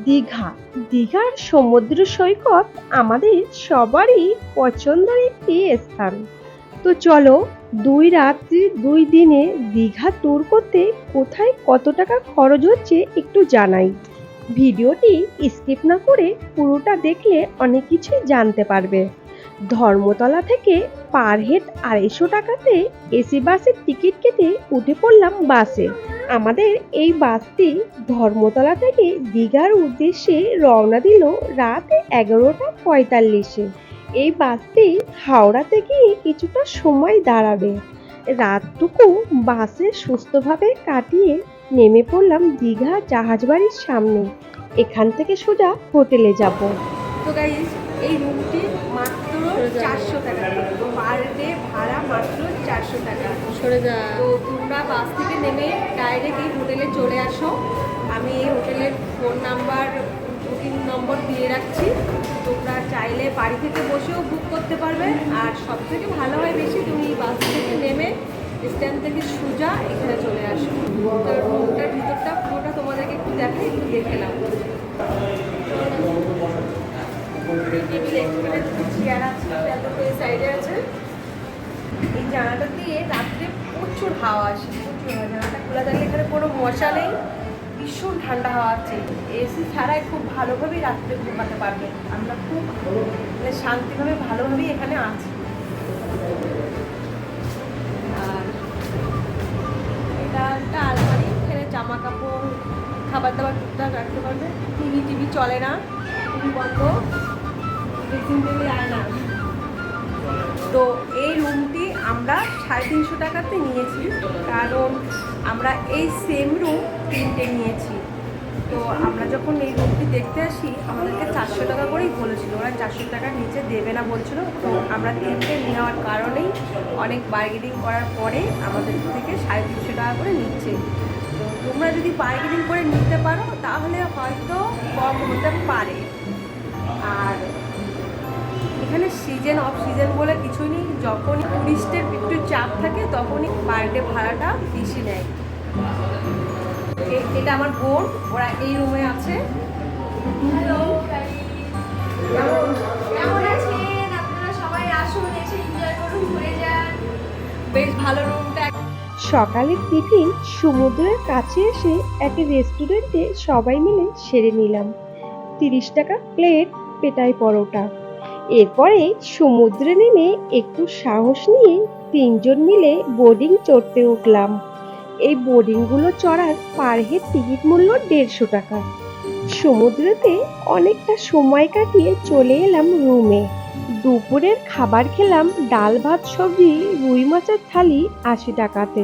দীঘা। দীঘার সমুদ্র সৈকত আমাদের সবারই পছন্দের একটি স্থান। তো চলো, 2 রাত্রি 2 দিনে দীঘা ট্যুর করতে কোথায় কত টাকা খরচ হচ্ছে একটু জানাই। ভিডিওটি স্কিপ না করে পুরোটা দেখলে অনেক কিছুই জানতে পারবে। ধর্মতলা থেকে পার হেড 250 টাকাতে এসি বাসের টিকিট কেটে উঠে পড়লাম বাসে। আমাদের এই বাসটি ধর্মতলা থেকে দীঘার উদ্দেশ্যে রওনা দিল রাত 11টা 45-এ। এই বাসটি হাওড়াতে গিয়ে কিছুটা সময় দাঁড়াবে। রাতটুকু বাসে সুস্থভাবে কাটিয়ে নেমে পড়লাম দীঘা জাহাজবাড়ির সামনে। এখান থেকে সোজা হোটেলে যাব। তো গাইস, এই রুমটি মাত্র 400 টাকা, পার ডে ভাড়া মাত্র 400 টাকা। সরে যা। তো তোমরা বাস থেকে নেমে ডাইরেক্ট এই হোটেলে চলে আসো। আমি এই হোটেলের ফোন নাম্বার, বুকিং নম্বর দিয়ে রাখছি। তোমরা চাইলে বাড়ি থেকে বসেও বুক করতে পারবে। আর সব থেকে ভালো হয় বেশি তুমি বাস থেকে নেমে স্ট্যান্ড থেকে সোজা এখানে চলে আসো। তার রুমটার ভিতরটা পুরোটা তোমাদেরকে একটু দেখাই, একটু দেখে নাও। টেবিল এখানে দুটো চেয়ার আছে, এই সাইডে আছে। এই জানালাটা দিয়ে রাত্রে প্রচুর হাওয়া আসে, প্রচুর হাওয়া। জানালাটা খোলা থাকলে এখানে কোনো মশা নেই, ভীষণ ঠান্ডা হাওয়া আছে। এসি ছাড়াই খুব ভালোভাবেই রাত্রে ঘুমাতে পারবে। আমরা খুব মানে শান্তিভাবে ভালোভাবেই এখানে আছি। আর এটা একটা আলমারি, এখানে জামা কাপড়, খাবার দাবার টুকটাক রাখতে পারবে। টিভি চলে না, টিভি বন্ধ। ড্রেসিং টেবিল আয়না। তো এই রুমটি আমরা 350 টাকাতে নিয়েছি, কারণ আমরা এই সেম রুম 3টে নিয়েছি। তো আমরা যখন এই রুমটি দেখতে আসি আমাদেরকে 400 টাকা করেই বলেছিল, ওরা 400 টাকার নিচে দেবে না বলছিল। তো আমরা 3টে নেওয়ার কারণেই অনেক বার্গেনিং করার পরে আমাদের থেকে 350 টাকা করে নিচ্ছে। তো তোমরা যদি বার্গেনিং করে নিতে পারো তাহলে হয়তো কম হতে পারে। আর এখানে সিজন অফ সিজন বলে কিছুই নেই, যখনই টুরিস্টের একটু চাপ থাকে তখনই পার ডে ভাড়াটা বেশি নেয়। এটা আমার বোন, ওরা এই রুমে আছে। কেমন আছেন আপনারা? সবাই আসুন, এসে এনজয় করুন, ঘুরে যান। বেশ ভালো রুমটা। সকালের টিফিন সমুদ্রের কাছে এসে এক রেস্টুরেন্টে সবাই মিলে সেরে নিলাম। 30 টাকা প্লেট পেটাই পরোটা। এরপরে সমুদ্রে নেমে একটু সাহস নিয়ে 3জন মিলে বোর্ডিং চড়তে উঠলাম। এই বোর্ডিংগুলো চড়ার পার হেড টিকিট মূল্য 150 টাকা। সমুদ্রেতে অনেকটা সময় কাটিয়ে চলে এলাম রুমে। দুপুরের খাবার খেলাম ডাল ভাত সবজি রুই মাছের থালি 80 টাকাতে।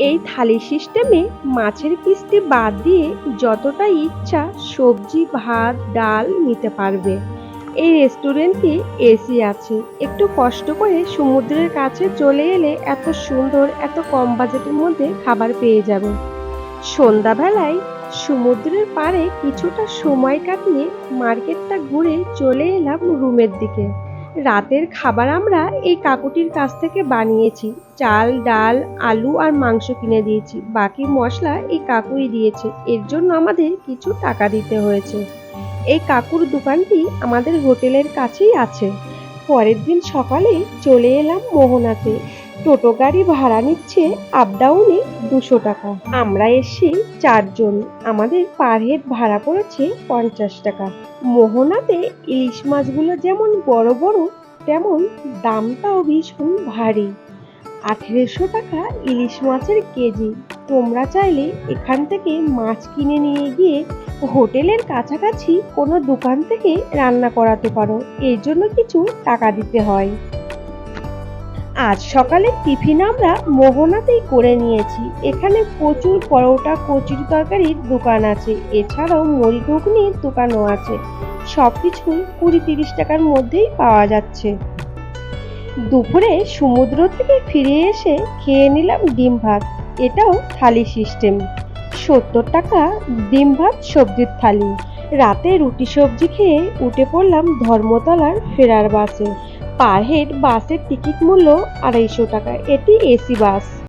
এই থালি সিস্টেমে মাছের পিসটি বাদ দিয়ে যতটা ইচ্ছা সবজি ভাত ডাল নিতে পারবে। এই রেস্টুরেন্টে এসি আছে। একটু কষ্ট করে সমুদ্রের কাছে চলে এলে এত সুন্দর এত কম বাজেটের মধ্যে খাবার পেয়ে যাবে। সন্ধ্যাবেলায় সমুদ্রের পাড়ে কিছুটা সময় কাটিয়ে মার্কেটটা ঘুরে চলে এলাম রুমের দিকে। রাতের খাবার আমরা এই কাকুটির কাছ থেকে বানিয়েছি। চাল ডাল আলু আর মাংস কিনে দিয়েছি, বাকি মশলা এই কাকুই দিয়েছে। এর জন্য আমাদের কিছু টাকা দিতে হয়েছে। এই কাকুর দোকানটি আমাদের হোটেলের কাছেই আছে। পরের দিন সকালে চলে এলাম মোহনাতে। টোটো গাড়ি ভাড়া নিচ্ছে আপ ডাউনে 200 টাকা। আমরা এসে 4জন, আমাদের পার হেড ভাড়া পড়েছে 50 টাকা। মোহনাতে ইলিশ মাছগুলো যেমন বড় বড় তেমন দামটাও ভীষণ ভারী। 1800 টাকা ইলিশ মাছের কেজি। তোমরা চাইলে এখান থেকে মাছ কিনে নিয়ে গিয়ে হোটেলের কাছাকাছি কোনো দোকান থেকে রান্না করাতে পারো, এর জন্য কিছু টাকা দিতে হয়। আজ সকালে টিফিন আমরা মোহনাতেই করে নিয়েছি। এখানে প্রচুর পরোটা কচুরি তরকারির দোকান আছে, এছাড়াও মুড়ি ঘুগনির দোকানও আছে। সবকিছুই 20-30 টাকার মধ্যেই পাওয়া যাচ্ছে। দুপুরে সমুদ্র থেকে ফিরে এসে খেয়ে নিলাম ডিম ভাত। এটাও থালি সিস্টেম, 70 টাকা ডিম ভাত সবজির থালি। রাতে রুটি সবজি খেয়ে উঠে পড়লাম ধর্মতলার ফেরার বাসে। পার হেড বাসের টিকিট মূল্য 250 টাকা। এটি এসি বাস।